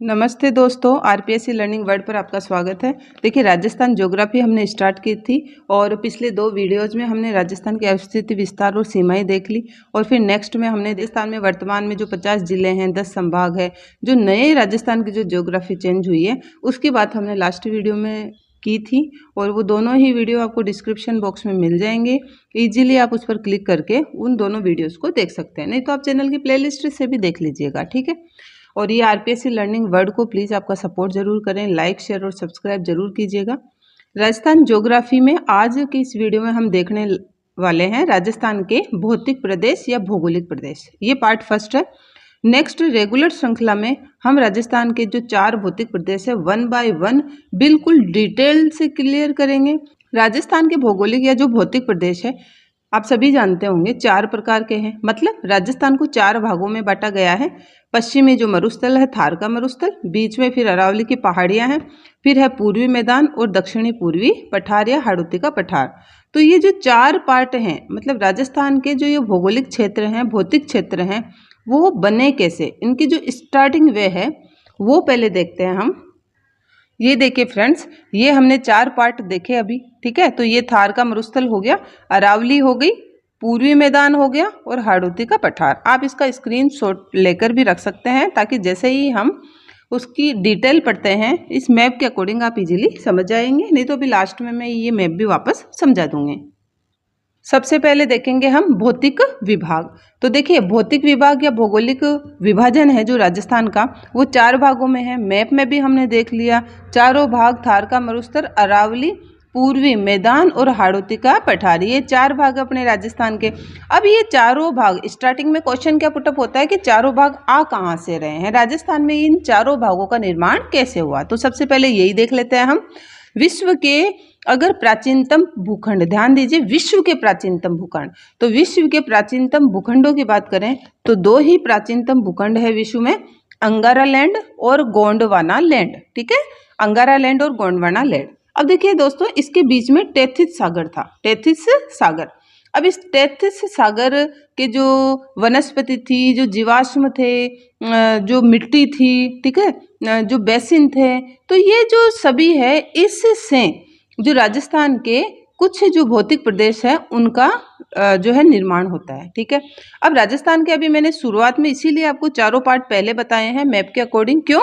नमस्ते दोस्तों, RPSC learning world पर आपका स्वागत है। देखिए, राजस्थान ज्योग्राफी हमने स्टार्ट की थी और पिछले 2 वीडियोज़ में हमने राजस्थान की अवस्थिति, विस्तार और सीमाएं देख ली। और फिर नेक्स्ट में हमने राजस्थान में वर्तमान में जो 50 जिले हैं, 10 संभाग है, जो नए राजस्थान की जो ज्योग्राफी चेंज हुई है उसकी बात हमने लास्ट वीडियो में की थी। और वो दोनों ही वीडियो आपको डिस्क्रिप्शन बॉक्स में मिल जाएंगे। ईजिली आप उस पर क्लिक करके उन दोनों वीडियोज़ को देख सकते हैं, नहीं तो आप चैनल की प्लेलिस्ट से भी देख लीजिएगा, ठीक है। और ये आरपीएससी लर्निंग वर्ल्ड को प्लीज़ आपका सपोर्ट जरूर करें, लाइक शेयर और सब्सक्राइब जरूर कीजिएगा। राजस्थान ज्योग्राफी में आज की इस वीडियो में हम देखने वाले हैं राजस्थान के भौतिक प्रदेश या भौगोलिक प्रदेश। ये पार्ट फर्स्ट है। नेक्स्ट रेगुलर श्रृंखला में हम राजस्थान के जो 4 भौतिक प्रदेश है 1 बाय 1 बिल्कुल डिटेल से क्लियर करेंगे। राजस्थान के भौगोलिक या जो भौतिक प्रदेश है आप सभी जानते होंगे 4 प्रकार के हैं। मतलब राजस्थान को 4 भागों में बांटा गया है। पश्चिमी जो मरुस्थल है थार का मरुस्थल, बीच में फिर अरावली की पहाड़ियां हैं, फिर है पूर्वी मैदान और दक्षिणी पूर्वी पठार या हाड़ौती का पठार। तो ये जो 4 पार्ट हैं, मतलब राजस्थान के जो ये भौगोलिक क्षेत्र हैं, भौतिक क्षेत्र हैं, वो बने कैसे, इनकी जो स्टार्टिंग वे है वो पहले देखते हैं हम। ये देखिए फ्रेंड्स, ये हमने 4 पार्ट देखे अभी, ठीक है। तो ये थार का मरुस्थल हो गया, अरावली हो गई, पूर्वी मैदान हो गया और हाड़ौती का पठार। आप इसका स्क्रीनशॉट लेकर भी रख सकते हैं ताकि जैसे ही हम उसकी डिटेल पढ़ते हैं इस मैप के अकॉर्डिंग आप इजीली समझ जाएंगे। नहीं तो अभी लास्ट में मैं ये मैप भी वापस समझा दूंगी। सबसे पहले देखेंगे हम भौतिक विभाग। तो देखिए, भौतिक विभाग या भौगोलिक विभाजन है जो राजस्थान का, वो 4 भागों में है। मैप में भी हमने देख लिया, चारों भाग थार का मरुस्थल, अरावली, पूर्वी मैदान और हाड़ौती का पठार, ये 4 भाग अपने राजस्थान के। अब ये चारों भाग, स्टार्टिंग में क्वेश्चन क्या पुटअप होता है कि चारों भाग आ कहाँ से रहे हैं, राजस्थान में इन चारों भागों का निर्माण कैसे हुआ। तो सबसे पहले यही देख लेते हैं हम। विश्व के अगर प्राचीनतम भूखंड, ध्यान दीजिए, विश्व के प्राचीनतम भूखंड, तो विश्व के प्राचीनतम भूखंडों की बात करें तो 2 ही प्राचीनतम भूखंड है विश्व में, अंगारा लैंड और गोंडवाना लैंड, ठीक है, अंगारा लैंड और गोंडवाना लैंड। अब देखिए दोस्तों, इसके बीच में टेथिस सागर था, टेथिस सागर। अब इस टेथिस सागर के जो वनस्पति थी, जो जीवाश्म थे, जो मिट्टी थी, ठीक है, जो बेसिन थे, तो ये जो सभी है इससे जो राजस्थान के कुछ जो भौतिक प्रदेश है उनका जो है निर्माण होता है, ठीक है। अब राजस्थान के अभी मैंने शुरुआत में इसीलिए आपको चारों पार्ट पहले बताए हैं मैप के अकॉर्डिंग, क्यों?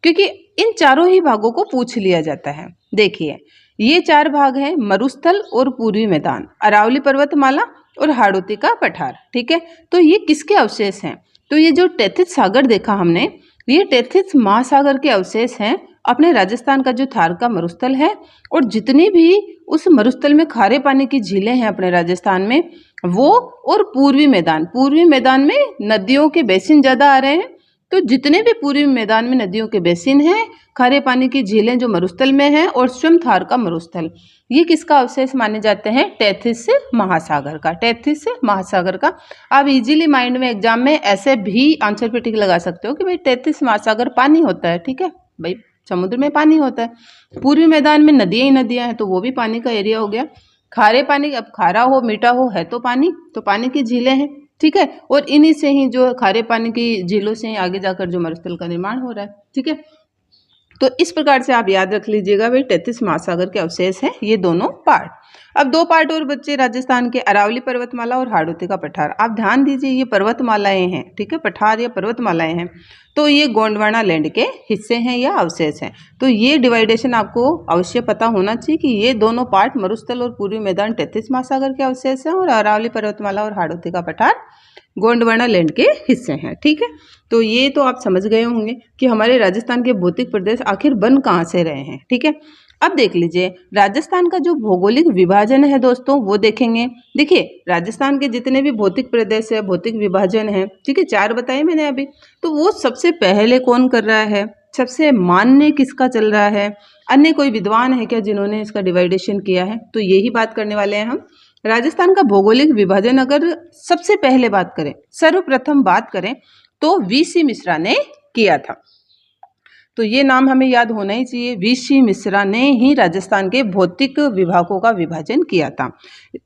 क्योंकि इन चारों ही भागों को पूछ लिया जाता है। देखिए, ये 4 भाग हैं, मरुस्थल और पूर्वी मैदान, अरावली पर्वतमाला और हाड़ौती का पठार, ठीक है। तो ये किसके अवशेष हैं? तो ये जो टेथिस सागर देखा हमने, ये टेथिस महासागर के अवशेष हैं अपने राजस्थान का जो थार का मरुस्थल है। और जितनी भी उस मरुस्थल में खारे पानी की झीलें हैं अपने राजस्थान में वो, और पूर्वी मैदान में नदियों के बेसिन ज़्यादा आ रहे हैं। तो जितने भी पूर्वी मैदान में नदियों के बेसिन हैं, खारे पानी की झीलें जो मरुस्थल में हैं, और स्वयं थार का मरुस्थल, ये किसका अवशेष माने जाते हैं? टेथिस महासागर का, टेथिस महासागर का। आप इजीली माइंड में एग्जाम में ऐसे भी आंसर पे टिक लगा सकते हो कि भाई टेथिस महासागर पानी होता है, ठीक है भाई, समुद्र में पानी होता है। पूर्वी मैदान में नदियां ही नदियां हैं तो वो भी पानी का एरिया हो गया। खारे पानी, अब खारा हो मीठा हो है तो पानी की झीलें हैं, ठीक है। और इन्हीं से ही जो खारे पानी की झीलों से ही आगे जाकर जो मरुस्थल का निर्माण हो रहा है, ठीक है। तो इस प्रकार से आप याद रख लीजिएगा भाई, टेथिस महासागर के अवशेष हैं ये दोनों पार्ट। अब 2 पार्ट और बच्चे राजस्थान के, अरावली पर्वतमाला और हाड़ौती का पठार। आप ध्यान दीजिए, ये पर्वतमालाएं हैं, ठीक है, पठार या पर्वतमालाएं हैं, तो ये गोंडवाना लैंड के हिस्से हैं या अवशेष हैं। तो ये डिवाइडेशन आपको अवश्य पता होना चाहिए कि ये दोनों पार्ट, मरुस्थल और पूर्वी मैदान, टेथिस महासागर के अवशेष हैं, और अरावली पर्वतमाला और हाड़ौती का पठार गोंडवाना लैंड के हिस्से हैं, ठीक है। तो ये तो आप समझ गए होंगे कि हमारे राजस्थान के भौतिक प्रदेश आखिर बन कहाँ से रहे हैं, ठीक है। अब देख लीजिए, राजस्थान का जो भौगोलिक विभाजन है दोस्तों वो देखेंगे। देखिए, राजस्थान के जितने भी भौतिक प्रदेश है, भौतिक विभाजन है, ठीक है, 4 बताए मैंने अभी, तो वो सबसे पहले कौन कर रहा है, सबसे मान्य किसका चल रहा है? अन्य कोई विद्वान है क्या जिन्होंने इसका डिवाइडेशन किया है? तो यही बात करने वाले हैं हम। राजस्थान का भौगोलिक विभाजन अगर सबसे पहले बात करें, सर्वप्रथम बात करें, तो वीसी मिश्रा ने किया था। तो ये नाम हमें याद होना ही चाहिए। वीसी मिश्रा ने ही राजस्थान के भौतिक विभागों का विभाजन किया था।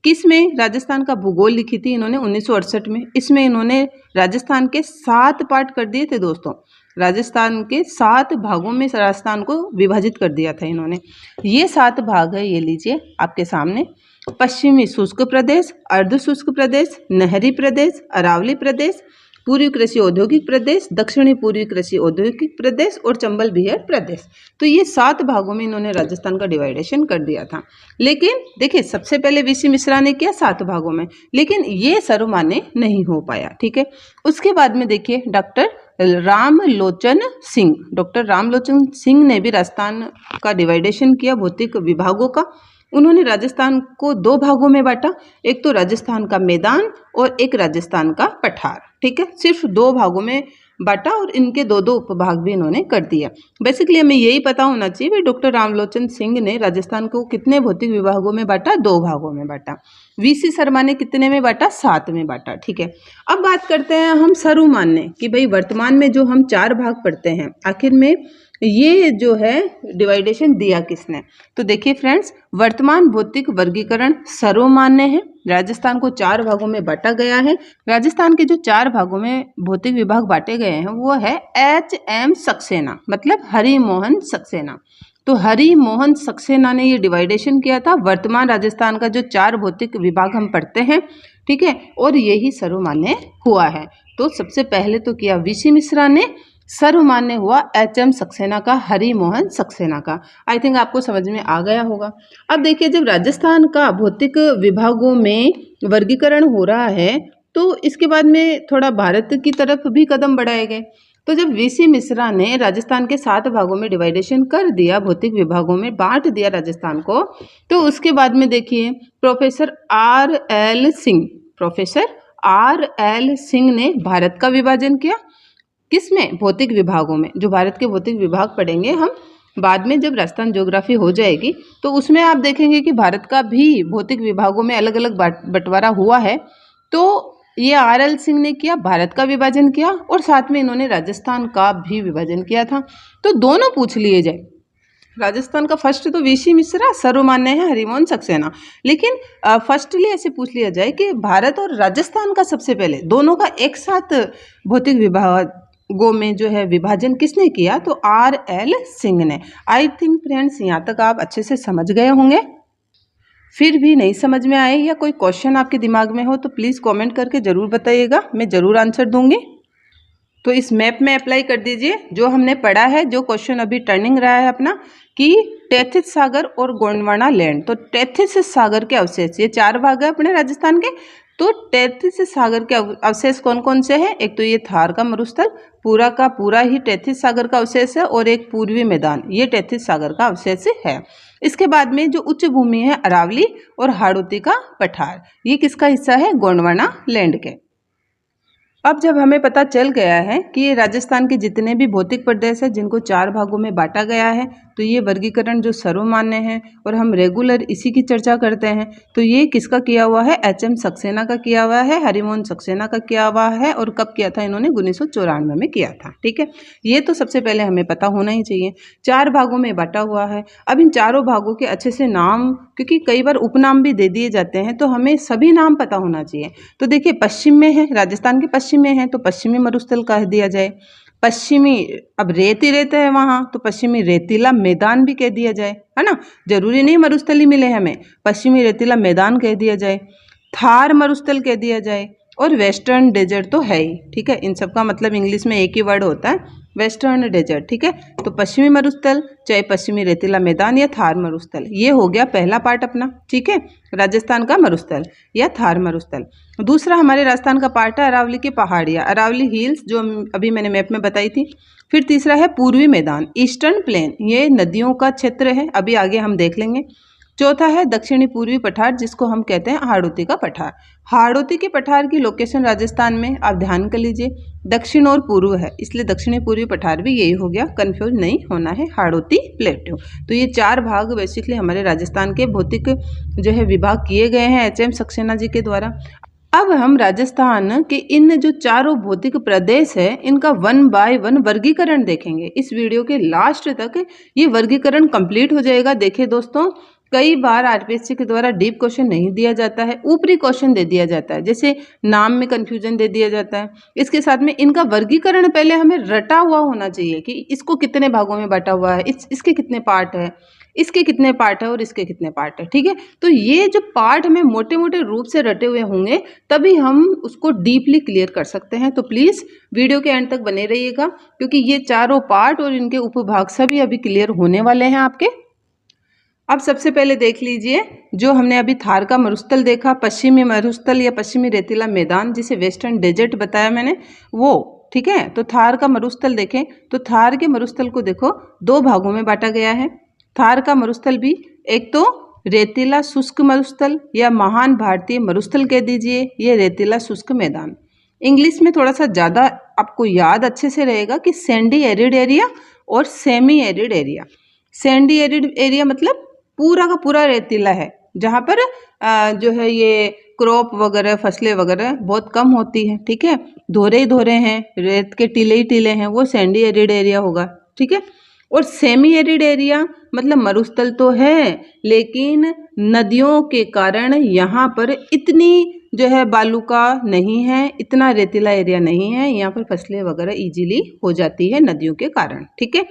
किस में? राजस्थान का भूगोल लिखी थी इन्होंने 1968 में। इसमें इन्होंने राजस्थान के 7 पार्ट कर दिए थे दोस्तों। राजस्थान के 7 भागों में राजस्थान को विभाजित कर दिया था इन्होंने। ये 7 भाग है, ये लीजिए आपके सामने। पश्चिमी शुष्क प्रदेश, अर्ध शुष्क प्रदेश, नहरी प्रदेश, अरावली प्रदेश, पूर्वी कृषि औद्योगिक प्रदेश, दक्षिणी पूर्वी कृषि औद्योगिक प्रदेश और चंबल बिहार प्रदेश। तो ये 7 भागों में इन्होंने राजस्थान का डिवाइडेशन कर दिया था। लेकिन देखिए, सबसे पहले वीसी मिश्रा ने किया 7 भागों में, लेकिन ये सर्वमान्य नहीं हो पाया। ठीक है, उसके बाद में देखिए डॉक्टर रामलोचन सिंह ने भी राजस्थान का डिवाइडेशन किया भौतिक विभागों का। उन्होंने राजस्थान को 2 भागों में बांटा, एक तो राजस्थान का मैदान और एक राजस्थान का पठार। ठीक है, सिर्फ 2 भागों में बांटा और इनके 2-2 उपभाग भी इन्होंने कर दिया। बेसिकली हमें यही पता होना चाहिए भाई डॉक्टर रामलोचन सिंह ने राजस्थान को कितने भौतिक विभागों में बांटा, 2 भागों में बांटा। वीसी शर्मा ने कितने में बांटा, 7 में बांटा। ठीक है, अब बात करते हैं हम सर्वमान्य कि भाई वर्तमान में जो हम 4 भाग पढ़ते हैं, आखिर में ये जो है डिवाइडेशन दिया किसने। तो देखिए फ्रेंड्स, वर्तमान भौतिक वर्गीकरण सर्वमान्य है। राजस्थान को 4 भागों में बांटा गया है। राजस्थान के जो 4 भागों में भौतिक विभाग बांटे गए हैं वो है HM सक्सेना, मतलब हरि मोहन सक्सेना। तो हरि मोहन सक्सेना ने ये डिवाइडेशन किया था वर्तमान राजस्थान का जो 4 भौतिक विभाग हम पढ़ते हैं। ठीक है, और यही सर्वमान्य हुआ है। तो सबसे पहले तो किया वीसी मिश्रा ने, सर्वमान्य हुआ HM सक्सेना का, हरि मोहन सक्सेना का। आई थिंक आपको समझ में आ गया होगा। अब देखिए, जब राजस्थान का भौतिक विभागों में वर्गीकरण हो रहा है तो इसके बाद में थोड़ा भारत की तरफ भी कदम बढ़ाए गए। तो जब वीसी मिश्रा ने राजस्थान के 7 भागों में डिवाइडेशन कर दिया, भौतिक विभागों में बांट दिया राजस्थान को, तो उसके बाद में देखिए प्रोफेसर RL सिंह ने भारत का विभाजन किया। किसमें, भौतिक विभागों में। जो भारत के भौतिक विभाग पढ़ेंगे हम बाद में, जब राजस्थान ज्योग्राफी हो जाएगी तो उसमें आप देखेंगे कि भारत का भी भौतिक विभागों में अलग अलग बंटवारा हुआ है। तो ये RL सिंह ने किया, भारत का विभाजन किया और साथ में इन्होंने राजस्थान का भी विभाजन किया था। तो दोनों पूछ लिए जाए। राजस्थान का फर्स्ट तो वीसी मिश्रा, सर्वमान्य है हरिमोहन सक्सेना। लेकिन फर्स्टली ऐसे पूछ लिया जाए कि भारत और राजस्थान का सबसे पहले दोनों का एक साथ भौतिक विभागों में जो है विभाजन किसने किया, तो RL सिंह ने। आई थिंक फ्रेंड्स यहाँ तक आप अच्छे से समझ गए होंगे। फिर भी नहीं समझ में आए या कोई क्वेश्चन आपके दिमाग में हो तो प्लीज़ कमेंट करके ज़रूर बताइएगा, मैं ज़रूर आंसर दूंगी। तो इस मैप में अप्लाई कर दीजिए जो हमने पढ़ा है, जो क्वेश्चन अभी टर्निंग रहा है अपना, कि टेथिस सागर और गोंडवाना लैंड। तो टेथिस सागर के अवशेष, ये 4 भाग है अपने राजस्थान के। तो टेथिस सागर के अवशेष कौन कौन से हैं, एक तो ये थार का मरुस्थल पूरा का पूरा ही टेथिस सागर का अवशेष है, और एक पूर्वी मैदान, ये टेथिस सागर का अवशेष है। इसके बाद में जो उच्च भूमि है अरावली और हाड़ौती का पठार, ये किसका हिस्सा है, गोंडवाना लैंड के। अब जब हमें पता चल गया है कि ये राजस्थान के जितने भी भौतिक प्रदेश हैं जिनको 4 भागों में बांटा गया है, तो ये वर्गीकरण जो सर्वमान्य है और हम रेगुलर इसी की चर्चा करते हैं। तो ये किसका किया हुआ है, HM सक्सेना का किया हुआ है, हरिमोहन सक्सेना का किया हुआ है। और कब किया था इन्होंने, 1994 में किया था। ठीक है, ये तो सबसे पहले हमें पता होना ही चाहिए। 4 भागों में बांटा हुआ है। अब इन चारों भागों के अच्छे से नाम, क्योंकि कई बार उपनाम भी दे दिए जाते हैं, तो हमें सभी नाम पता होना चाहिए। तो देखिए, पश्चिम में है, राजस्थान के पश्चिम में है तो पश्चिमी मरुस्थल कह दिया जाए। पश्चिमी, अब रेत ही रेत है वहाँ, तो पश्चिमी रेतीला मैदान भी कह दिया जाए, है ना। जरूरी नहीं मरुस्थल ही मिले हमें, पश्चिमी रेतीला मैदान कह दिया जाए, थार मरुस्थल कह दिया जाए, और वेस्टर्न डेजर्ट तो है ही। ठीक है, इन सब का मतलब इंग्लिश में एक ही वर्ड होता है, वेस्टर्न डेजर्ट। ठीक है, तो पश्चिमी मरुस्थल, चाहे पश्चिमी रेतीला मैदान या थार मरुस्थल, ये हो गया पहला पार्ट अपना। ठीक है, राजस्थान का मरुस्थल या थार मरुस्थल। दूसरा हमारे राजस्थान का पार्ट है अरावली की पहाड़ियाँ, अरावली हिल्स, जो अभी मैंने मैप में बताई थी। फिर तीसरा है पूर्वी मैदान, ईस्टर्न प्लेन, ये नदियों का क्षेत्र है, अभी आगे हम देख लेंगे। चौथा है दक्षिणी पूर्वी पठार, जिसको हम कहते हैं हाड़ौती का पठार। हाड़ौती के पठार की लोकेशन राजस्थान में आप ध्यान कर लीजिए, दक्षिण और पूर्व है, इसलिए दक्षिणी पूर्वी पठार भी यही हो गया, कंफ्यूज नहीं होना है, हाड़ौती प्लेट्यू। तो ये 4 भाग बेसिकली हमारे राजस्थान के भौतिक जो है विभाग किए गए हैं HM सक्सेना जी के द्वारा। अब हम राजस्थान के इन जो चारों भौतिक प्रदेश है, इनका 1 बाय 1 वर्गीकरण देखेंगे। इस वीडियो के लास्ट तक ये वर्गीकरण कंप्लीट हो जाएगा। देखिए दोस्तों, कई बार आरपीएससी के द्वारा डीप क्वेश्चन नहीं दिया जाता है, ऊपरी क्वेश्चन दे दिया जाता है, जैसे नाम में कंफ्यूजन दे दिया जाता है। इसके साथ में इनका वर्गीकरण पहले हमें रटा हुआ होना चाहिए कि इसको कितने भागों में बांटा हुआ है, इसके कितने पार्ट है, इसके कितने पार्ट है और इसके कितने पार्ट है। ठीक है, तो ये जो पार्ट हमें मोटे मोटे रूप से रटे हुए होंगे तभी हम उसको डीपली क्लियर कर सकते हैं। तो प्लीज़ वीडियो के एंड तक बने रहिएगा, क्योंकि ये चारों पार्ट और इनके उपभाग सभी अभी क्लियर होने वाले हैं आपके। अब सबसे पहले देख लीजिए, जो हमने अभी थार का मरुस्थल देखा, पश्चिमी मरुस्थल या पश्चिमी रेतीला मैदान जिसे वेस्टर्न डेजर्ट बताया मैंने, वो ठीक है। तो थार का मरुस्थल देखें तो थार के मरुस्थल को देखो दो भागों में बांटा गया है। थार का मरुस्थल भी एक तो रेतीला शुष्क मरुस्थल या महान भारतीय मरुस्थल कह दीजिए, ये रेतीला शुष्क मैदान। इंग्लिश में थोड़ा सा ज़्यादा आपको याद अच्छे से रहेगा कि सैंडी एरिड एरिया और semi arid area. Sandy arid area मतलब पूरा का पूरा रेतीला है, जहाँ पर जो है ये क्रॉप वगैरह फसलें वगैरह बहुत कम होती है। ठीक है, धोरे ही धोरे हैं, रेत के टीले ही टीले हैं, वो सैंडी एरिड एरिया होगा। ठीक है, और सेमी एरिड एरिया मतलब मरुस्थल तो है लेकिन नदियों के कारण यहाँ पर इतनी जो है बालुका नहीं है, इतना रेतीला एरिया नहीं है, यहाँ पर फसलें वगैरह इजीली हो जाती है नदियों के कारण। ठीक है,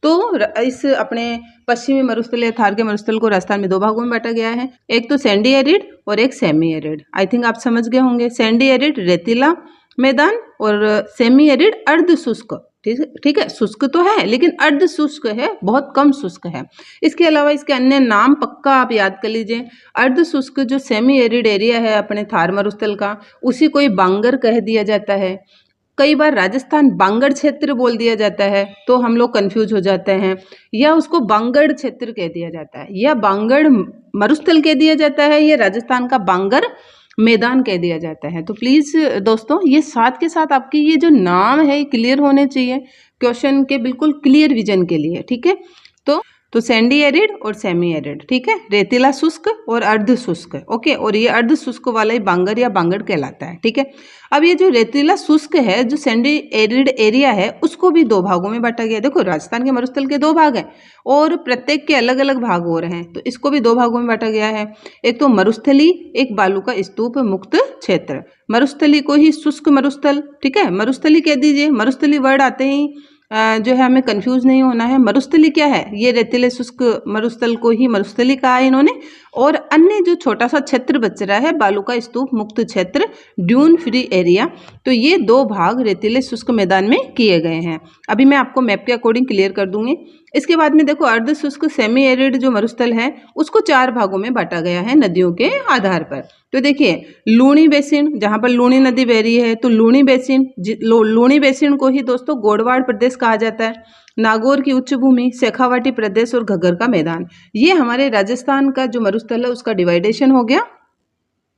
तो इस अपने पश्चिमी मरुस्थल या थार के मरुस्थल को राजस्थान में दो भागों में बांटा गया है, एक तो सैंडी एरिड और एक सेमी एरिड। आई थिंक आप समझ गए होंगे, सैंडी एरिड रेतीला मैदान और सेमी एरिड अर्ध शुष्क। ठीक है, शुष्क तो है लेकिन अर्ध शुष्क है, बहुत कम शुष्क है। इसके अलावा इसके अन्य नाम पक्का आप याद कर लीजिए। अर्ध शुष्क जो सेमी एरिड एरिया है अपने थार मरुस्थल का, उसी को बांगर कह दिया जाता है। कई बार राजस्थान बांगड़ क्षेत्र बोल दिया जाता है तो हम लोग कंफ्यूज हो जाते हैं, या उसको बांगड़ क्षेत्र कह दिया जाता है, या बांगड़ मरुस्थल कह दिया जाता है, या राजस्थान का बांगर मैदान कह दिया जाता है। तो प्लीज़ दोस्तों ये साथ के साथ आपके ये जो नाम है क्लियर होने चाहिए क्वेश्चन के बिल्कुल क्लियर विजन के लिए। ठीक है, तो सैंडी एरिड और सेमी एरिड, ठीक है, रेतीला शुष्क और अर्ध शुष्क। ओके, और ये अर्ध शुष्क वाला ही बांगर या बांगड़ कहलाता है। ठीक है, अब ये जो रेतीला शुष्क है, जो सैंडी एरिड एरिया है, उसको भी दो भागों में बांटा गया। देखो राजस्थान के मरुस्थल के दो भाग हैं और प्रत्येक के अलग अलग भाग हो रहे हैं, तो इसको भी दो भागों में बांटा गया है। एक तो मरुस्थली, एक बालुका स्तूप मुक्त क्षेत्र। मरुस्थली को ही शुष्क मरुस्थल, ठीक है, मरुस्थली कह दीजिए। मरुस्थली वर्ड आते ही जो है हमें कंफ्यूज नहीं होना है। मरुस्थली क्या है, ये रेतीले शुष्क मरुस्थल को ही मरुस्थली कहा है इन्होंने। और अन्य जो छोटा सा क्षेत्र बच रहा है बालुका स्तूप मुक्त क्षेत्र, ड्यून फ्री एरिया, तो ये दो भाग रेतीले शुष्क मैदान में किए गए हैं। अभी मैं आपको मैप के अकॉर्डिंग क्लियर कर दूंगी। इसके बाद में देखो अर्ध शुष्क सेमी एरिड जो मरुस्थल है उसको चार भागों में बांटा गया है नदियों के आधार पर। तो देखिए लूणी बेसिन, जहाँ पर लूणी नदी बह रही है, तो लूणी बेसिन, लूणी बेसिन को ही दोस्तों गोडवाड़ प्रदेश कहा जाता है। नागौर की उच्च भूमि, शेखावाटी प्रदेश और घग्गर का मैदान, ये हमारे राजस्थान का जो मरुस्थल है उसका डिवाइडेशन हो गया।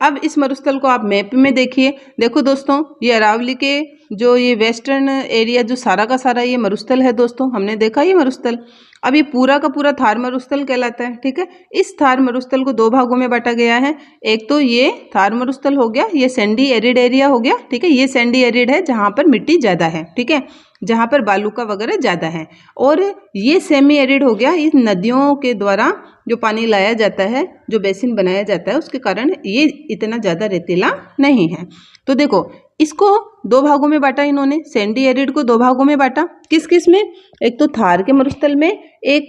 अब इस मरुस्थल को आप मैप में देखिए। देखो दोस्तों ये अरावली के जो ये वेस्टर्न एरिया जो सारा का सारा ये मरुस्थल है दोस्तों, हमने देखा ये मरुस्थल। अब ये पूरा का पूरा थार मरुस्थल कहलाता है। ठीक है, इस थार मरुस्थल को दो भागों में बांटा गया है। एक तो ये थार मरुस्थल हो गया, ये सैंडी एरिड एरिया हो गया। ठीक है, ये सैंडी एरिड है जहाँ पर मिट्टी ज़्यादा है, ठीक है, जहाँ पर बालुका वगैरह ज़्यादा है। और ये सेमी एरिड हो गया, इस नदियों के द्वारा जो पानी लाया जाता है, जो बेसिन बनाया जाता है, उसके कारण ये इतना ज़्यादा रेतीला नहीं है। तो देखो इसको दो भागों में बांटा इन्होंने, सैंडी एरिड को दो भागों में बांटा। किस किस में, एक तो थार के मरुस्थल में, एक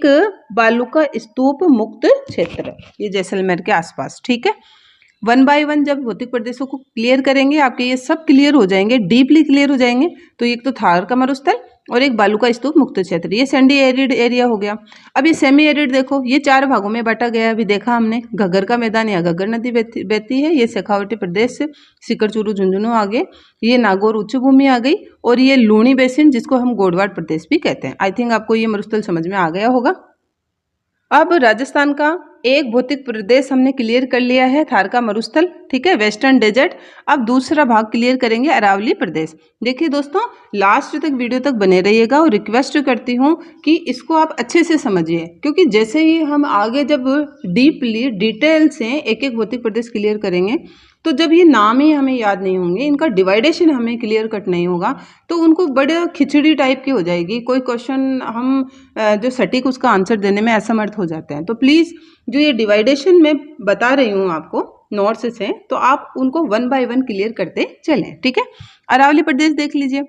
बालुका स्तूप मुक्त क्षेत्र, ये जैसलमेर के आसपास। ठीक है, वन बाय वन जब भौतिक प्रदेशों को क्लियर करेंगे आपके ये सब क्लियर हो जाएंगे, डीपली क्लियर हो जाएंगे। तो एक तो थार का मरुस्थल और एक बालुका स्तूप मुक्त क्षेत्र, ये सैंडी एरिड एरिया हो गया। अब ये सेमी एरिड देखो, ये चार भागों में बांटा गया। अभी देखा हमने घग्गर का मैदान या घग्गर नदी बहती है, ये शेखावाटी प्रदेश से सीकर चूरू झुंझुनू आ गए, ये नागौर उच्च भूमि आ गई, और ये लूणी बेसिन जिसको हम गोडवाड़ प्रदेश भी कहते हैं। आई थिंक आपको ये मरुस्थल समझ में आ गया होगा। अब राजस्थान का एक भौतिक प्रदेश हमने क्लियर कर लिया है, थार का मरुस्थल, ठीक है, वेस्टर्न डेजर्ट। अब दूसरा भाग क्लियर करेंगे, अरावली प्रदेश। देखिए दोस्तों लास्ट तक वीडियो तक बने रहिएगा और रिक्वेस्ट करती हूँ कि इसको आप अच्छे से समझिए, क्योंकि जैसे ही हम आगे जब डीपली डिटेल से एक एक भौतिक प्रदेश क्लियर करेंगे तो जब ये नाम ही हमें याद नहीं होंगे, इनका डिवाइडेशन हमें क्लियर कट नहीं होगा, तो उनको बड़े खिचड़ी टाइप की हो जाएगी। कोई क्वेश्चन हम जो सटीक उसका आंसर देने में असमर्थ हो जाते हैं। तो प्लीज़ जो ये डिवाइडेशन मैं बता रही हूँ आपको नोट्स से, तो आप उनको 1 बाय 1 क्लियर करते चलें, ठीक है। अरावली प्रदेश देख लीजिए।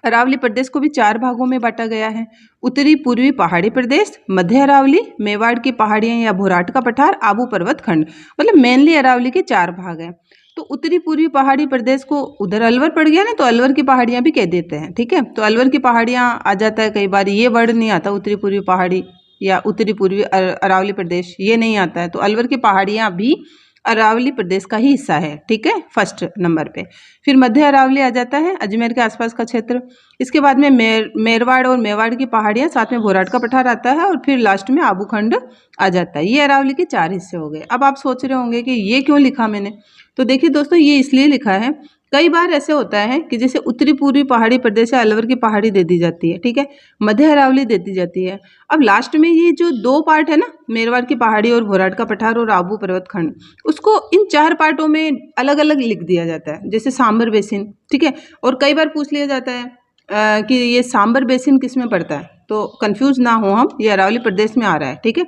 अरावली प्रदेश को भी 4 भागों में बांटा गया है। उत्तरी पूर्वी पहाड़ी प्रदेश, मध्य अरावली, मेवाड़ की पहाड़ियां या भोराट का पठार, आबू पर्वत खंड। मतलब मेनली अरावली के 4 भाग हैं। तो उत्तरी पूर्वी पहाड़ी प्रदेश को उधर अलवर पड़ गया ना, तो अलवर की पहाड़ियां भी कह देते हैं, ठीक है। तो अलवर की पहाड़ियां आ जाता है, कई बार ये वर्ड नहीं आता, उत्तरी पूर्वी पहाड़ी या उत्तरी पूर्वी अरावली प्रदेश ये नहीं आता है। तो अलवर की पहाड़ियां भी अरावली प्रदेश का ही हिस्सा है, ठीक है, फर्स्ट नंबर पे। फिर मध्य अरावली आ जाता है, अजमेर के आसपास का क्षेत्र। इसके बाद में मेरवाड़ और मेवाड़ की पहाड़ियां, साथ में भोराट का पठार आता है, और फिर लास्ट में आबू खंड आ जाता है। ये अरावली के 4 हिस्से हो गए। अब आप सोच रहे होंगे कि ये क्यों लिखा मैंने। तो देखिए दोस्तों, ये इसलिए लिखा है, कई बार ऐसे होता है कि जैसे उत्तरी पूर्वी पहाड़ी प्रदेश है, अलवर की पहाड़ी दे दी जाती है, ठीक है, मध्य अरावली दे दी जाती है। अब लास्ट में ये जो 2 पार्ट है ना, मेरवाड़ की पहाड़ी और भोराट का पठार और आबू पर्वत खंड, उसको इन 4 पार्टों में अलग अलग लिख दिया जाता है, जैसे सांबर बेसिन, ठीक है। और कई बार पूछ लिया जाता है कि ये सांबर बेसिन किस में पड़ता है, तो कंफ्यूज ना हो हम, ये अरावली प्रदेश में आ रहा है, ठीक है।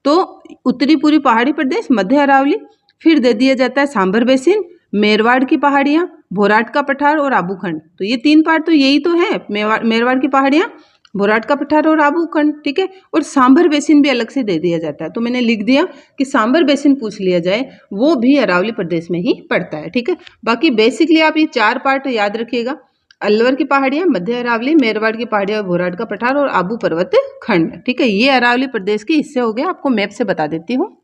तो उत्तरी पूर्वी पहाड़ी प्रदेश, मध्य अरावली, फिर दे दिया जाता है सांबर बेसिन, मेरवाड़ की पहाड़ियाँ, भोराट का पठार और आबू खंड। तो ये 3 पार्ट तो यही तो है, मेरवाड़ की पहाड़ियाँ, भोराट का पठार और आबू खंड, ठीक है। और सांबर बेसिन भी अलग से दे दिया जाता है। तो मैंने लिख दिया कि सांबर बेसिन पूछ लिया जाए, वो भी अरावली प्रदेश में ही पड़ता है, ठीक है। बाकी बेसिकली आप ये 4 पार्ट याद रखिएगा, अलवर की पहाड़ियाँ, मध्य अरावली, मेरवाड़ की पहाड़ियाँ, भोराट का पठार और आबू पर्वत खंड, ठीक है। ये अरावली प्रदेश के हिस्से हो गए। आपको मैप से बता देती हूँ।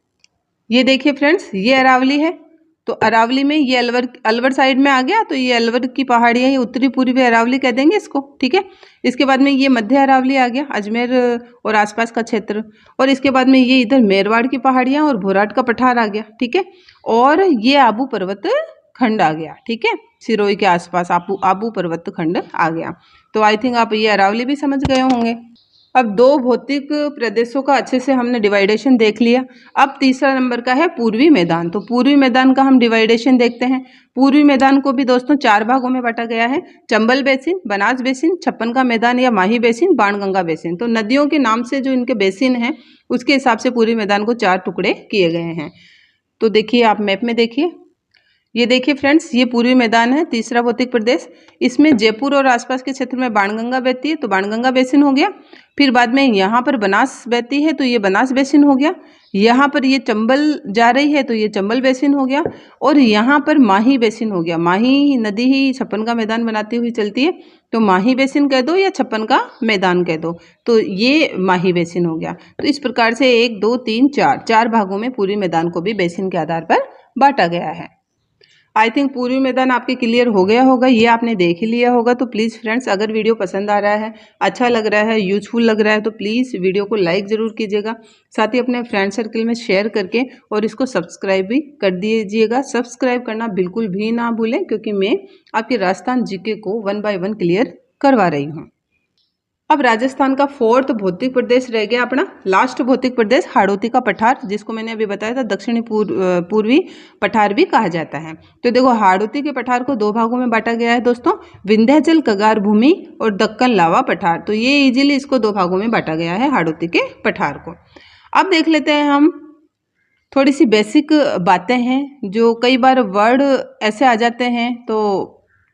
ये देखिए फ्रेंड्स, ये अरावली है। तो अरावली में ये अलवर साइड में आ गया, तो ये अलवर की पहाड़ियाँ, ये उत्तरी पूर्वी अरावली कह देंगे इसको, ठीक है। इसके बाद में ये मध्य अरावली आ गया, अजमेर और आसपास का क्षेत्र। और इसके बाद में ये इधर मेरवाड़ की पहाड़ियाँ और भोराट का पठार आ गया, ठीक है। और ये आबू पर्वत खंड आ गया, ठीक है, सिरोही के आसपास आबू पर्वत खंड आ गया। तो आई थिंक आप ये अरावली भी समझ गए होंगे। अब 2 भौतिक प्रदेशों का अच्छे से हमने डिवाइडेशन देख लिया। अब तीसरा नंबर का है पूर्वी मैदान। तो पूर्वी मैदान का हम डिवाइडेशन देखते हैं। पूर्वी मैदान को भी दोस्तों 4 भागों में बांटा गया है, चंबल बेसिन, बनास बेसिन, छप्पन का मैदान या माही बेसिन, बाणगंगा बेसिन। तो नदियों के नाम से जो इनके बेसिन हैं, उसके हिसाब से पूर्वी मैदान को 4 टुकड़े किए गए हैं। तो देखिए, आप मैप में देखिए, ये देखिए फ्रेंड्स, ये पूर्वी मैदान है, तीसरा भौतिक प्रदेश। इसमें जयपुर और आसपास के क्षेत्र में बाणगंगा बहती है, तो बाणगंगा बेसिन हो गया। फिर बाद में यहाँ पर बनास बहती है, तो ये बनास बेसिन हो गया। यहाँ पर ये चंबल जा रही है, तो ये चंबल बेसिन हो गया। और यहाँ पर माही बेसिन हो गया। माही नदी ही छप्पन का मैदान बनाती हुई चलती है, तो माही बेसिन कह दो या छप्पन का मैदान कह दो, तो ये माही बेसिन हो गया। तो इस प्रकार से 1 2 3 4 भागों में पूर्वी मैदान को भी बेसिन के आधार पर बांटा गया है। आई थिंक पूर्वी मैदान आपके क्लियर हो गया होगा, ये आपने देख ही लिया होगा। तो प्लीज़ फ्रेंड्स, अगर वीडियो पसंद आ रहा है, अच्छा लग रहा है, यूजफुल लग रहा है, तो प्लीज़ वीडियो को लाइक ज़रूर कीजिएगा। साथ ही अपने फ्रेंड सर्कल में शेयर करके और इसको सब्सक्राइब भी कर दीजिएगा। सब्सक्राइब करना बिल्कुल भी ना भूलें, क्योंकि मैं आपकी राजस्थान जीके को 1 बाय 1 क्लियर करवा रही हूँ। अब राजस्थान का 4th भौतिक प्रदेश रह गया अपना, लास्ट भौतिक प्रदेश हाड़ौती का पठार, जिसको मैंने अभी बताया था दक्षिणी पूर्वी पठार भी कहा जाता है। तो देखो, हाड़ौती के पठार को 2 भागों में बांटा गया है दोस्तों, विंध्याचल कगार भूमि और दक्कन लावा पठार। तो ये इजीली इसको 2 भागों में बांटा गया है, हाड़ौती के पठार को। अब देख लेते हैं हम, थोड़ी सी बेसिक बातें हैं जो कई बार वर्ड ऐसे आ जाते हैं, तो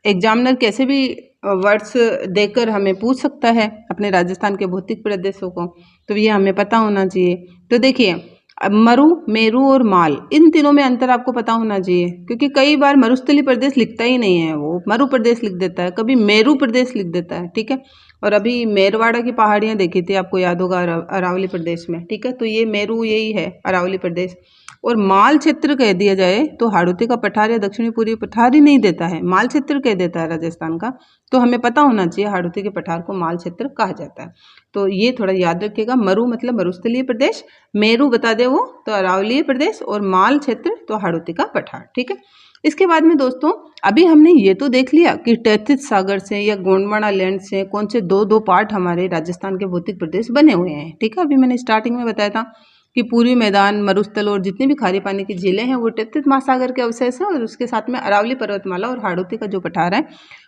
एग्जामिनर कैसे भी वर्ड्स देकर हमें पूछ सकता है अपने राजस्थान के भौतिक प्रदेशों को, तो ये हमें पता होना चाहिए। तो देखिए, अब मरु, मेरू और माल, इन तीनों में अंतर आपको पता होना चाहिए, क्योंकि कई बार मरुस्थलीय प्रदेश लिखता ही नहीं है, वो मरु प्रदेश लिख देता है, कभी मेरू प्रदेश लिख देता है, ठीक है। और अभी मेरवाड़ा की पहाड़ियाँ देखी थी, आपको याद होगा, अरावली प्रदेश में, ठीक है। तो ये मेरू यही है, अरावली प्रदेश। और माल क्षेत्र कह दिया जाए तो हाड़ौती का पठार या दक्षिणी पूर्वी पठार ही नहीं देता है, माल क्षेत्र कह देता है राजस्थान का। तो हमें पता होना चाहिए हाड़ौती के पठार को माल क्षेत्र कहा जाता है। तो ये थोड़ा याद रखिएगा, मरु मतलब मरुस्थलीय प्रदेश, मेरू बता दे वो तो अरावलीय प्रदेश, और माल क्षेत्र तो हाड़ौती का पठार, ठीक है। इसके बाद में दोस्तों, अभी हमने ये तो देख लिया कि तैथित सागर से या गोंडवाना लैंड से कौन से 2 पार्ट हमारे राजस्थान के भौतिक प्रदेश बने हुए हैं, ठीक है, अभी मैंने स्टार्टिंग में बताया था। कि पूर्वी मैदान, मरुस्थल और जितनी भी खारे पानी की झीलें हैं वो तटित महासागर के अवशेष हैं, और उसके साथ में अरावली पर्वतमाला और हाड़ौती का जो पठार है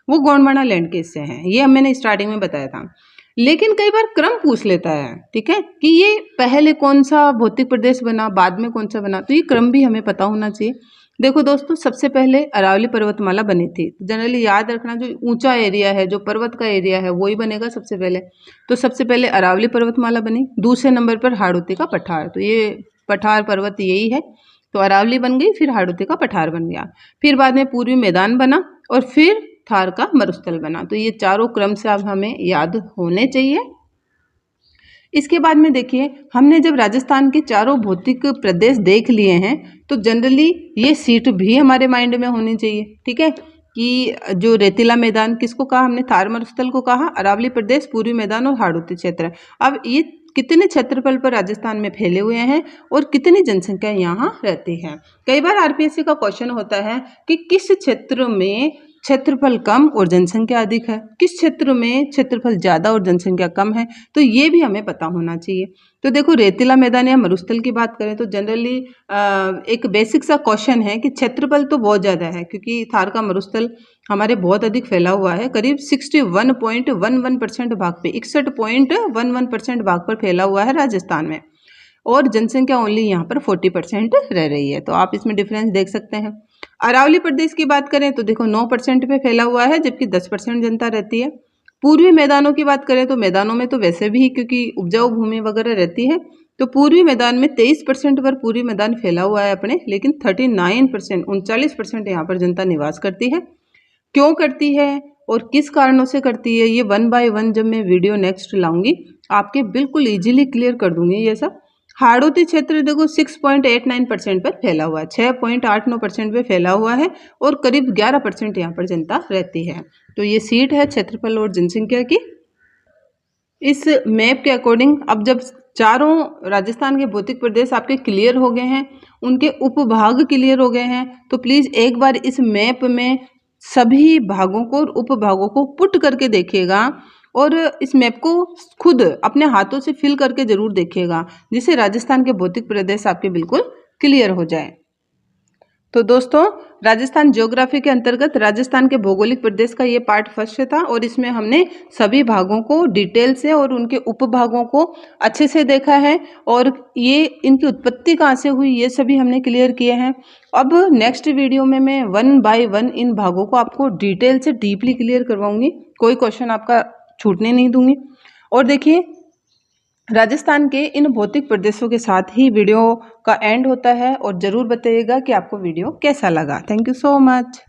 वो गोंडवाना लैंड के हिस्से हैं। ये मैंने स्टार्टिंग में बताया था। लेकिन कई बार क्रम पूछ लेता है, ठीक है, कि ये पहले कौन सा भौतिक प्रदेश बना, बाद में कौन सा बना, तो ये क्रम भी हमें पता होना चाहिए। देखो दोस्तों, सबसे पहले अरावली पर्वतमाला बनी थी। जनरली याद रखना, जो ऊंचा एरिया है, जो पर्वत का एरिया है, वो ही बनेगा सबसे पहले। तो सबसे पहले अरावली पर्वतमाला बनी, दूसरे नंबर पर हाड़ौती का पठार। तो ये पठार पर्वत यही है, तो अरावली बन गई, फिर हाड़ौती का पठार बन गया, फिर बाद में पूर्वी मैदान बना, और फिर थार का मरुस्थल बना। तो ये चारों क्रम से अब हमें याद होने चाहिए। इसके बाद में देखिए, हमने जब राजस्थान के चारों भौतिक प्रदेश देख लिए हैं, तो जनरली ये सीट भी हमारे माइंड में होनी चाहिए, ठीक है, कि जो रेतीला मैदान किसको कहा हमने, थार मरुस्थल को कहा, अरावली प्रदेश, पूर्वी मैदान और हाड़ौती क्षेत्र। अब ये कितने क्षेत्रफल पर राजस्थान में फैले हुए हैं और कितनी जनसंख्या यहाँ रहती है। कई बार आरपीएससी का क्वेश्चन होता है कि किस क्षेत्र में क्षेत्रफल कम और जनसंख्या अधिक है, किस क्षेत्र में क्षेत्रफल ज़्यादा और जनसंख्या कम है, तो ये भी हमें पता होना चाहिए। तो देखो, रेतीला मैदान या मरुस्थल की बात करें तो जनरली एक बेसिक सा क्वेश्चन है कि क्षेत्रफल तो बहुत ज़्यादा है, क्योंकि थार का मरुस्थल हमारे बहुत अधिक फैला हुआ है, करीब 61.11% भाग पे, 61.11% भाग पर फैला हुआ है राजस्थान में, और जनसंख्या ओनली यहाँ पर 40% रह रही है। तो आप इसमें डिफरेंस देख सकते हैं। अरावली प्रदेश की बात करें तो देखो 9% पे फैला हुआ है, जबकि 10% जनता रहती है। पूर्वी मैदानों की बात करें तो मैदानों में तो वैसे भी, क्योंकि उपजाऊ भूमि वगैरह रहती है, तो पूर्वी मैदान में 23% पर पूर्वी मैदान फैला हुआ है अपने, लेकिन 39% यहाँ पर जनता निवास करती है। क्यों करती है और किस कारणों से करती है, ये 1 बाय 1 जब मैं वीडियो नेक्स्ट लाऊंगी आपके बिल्कुल इजीली क्लियर कर दूंगी ये सब। हाड़ौती क्षेत्र देखो 6.89% पर फैला हुआ है, 6.89% पे फैला हुआ है, और करीब 11% यहाँ पर जनता रहती है। तो ये सीट है क्षेत्रफल और जनसंख्या की। इस मैप के अकॉर्डिंग अब जब चारों राजस्थान के भौतिक प्रदेश आपके क्लियर हो गए हैं, उनके उपभाग क्लियर हो गए हैं, तो प्लीज़ एक बार इस मैप में सभी भागों को और उपभागों को पुट करके देखिएगा, और इस मैप को खुद अपने हाथों से फिल करके ज़रूर देखिएगा, जिससे राजस्थान के भौतिक प्रदेश आपके बिल्कुल क्लियर हो जाए। तो दोस्तों, राजस्थान ज्योग्राफी के अंतर्गत राजस्थान के भौगोलिक प्रदेश का ये पार्ट फर्स्ट था, और इसमें हमने सभी भागों को डिटेल से और उनके उपभागों को अच्छे से देखा है, और ये इनकी उत्पत्ति कहाँ से हुई ये सभी हमने क्लियर किए हैं। अब नेक्स्ट वीडियो में मैं 1 बाय 1 इन भागों को आपको डिटेल से डीपली क्लियर करवाऊंगी, कोई क्वेश्चन आपका छूटने नहीं दूंगी। और देखिए, राजस्थान के इन भौतिक प्रदेशों के साथ ही वीडियो का एंड होता है, और ज़रूर बताइएगा कि आपको वीडियो कैसा लगा। Thank you so much.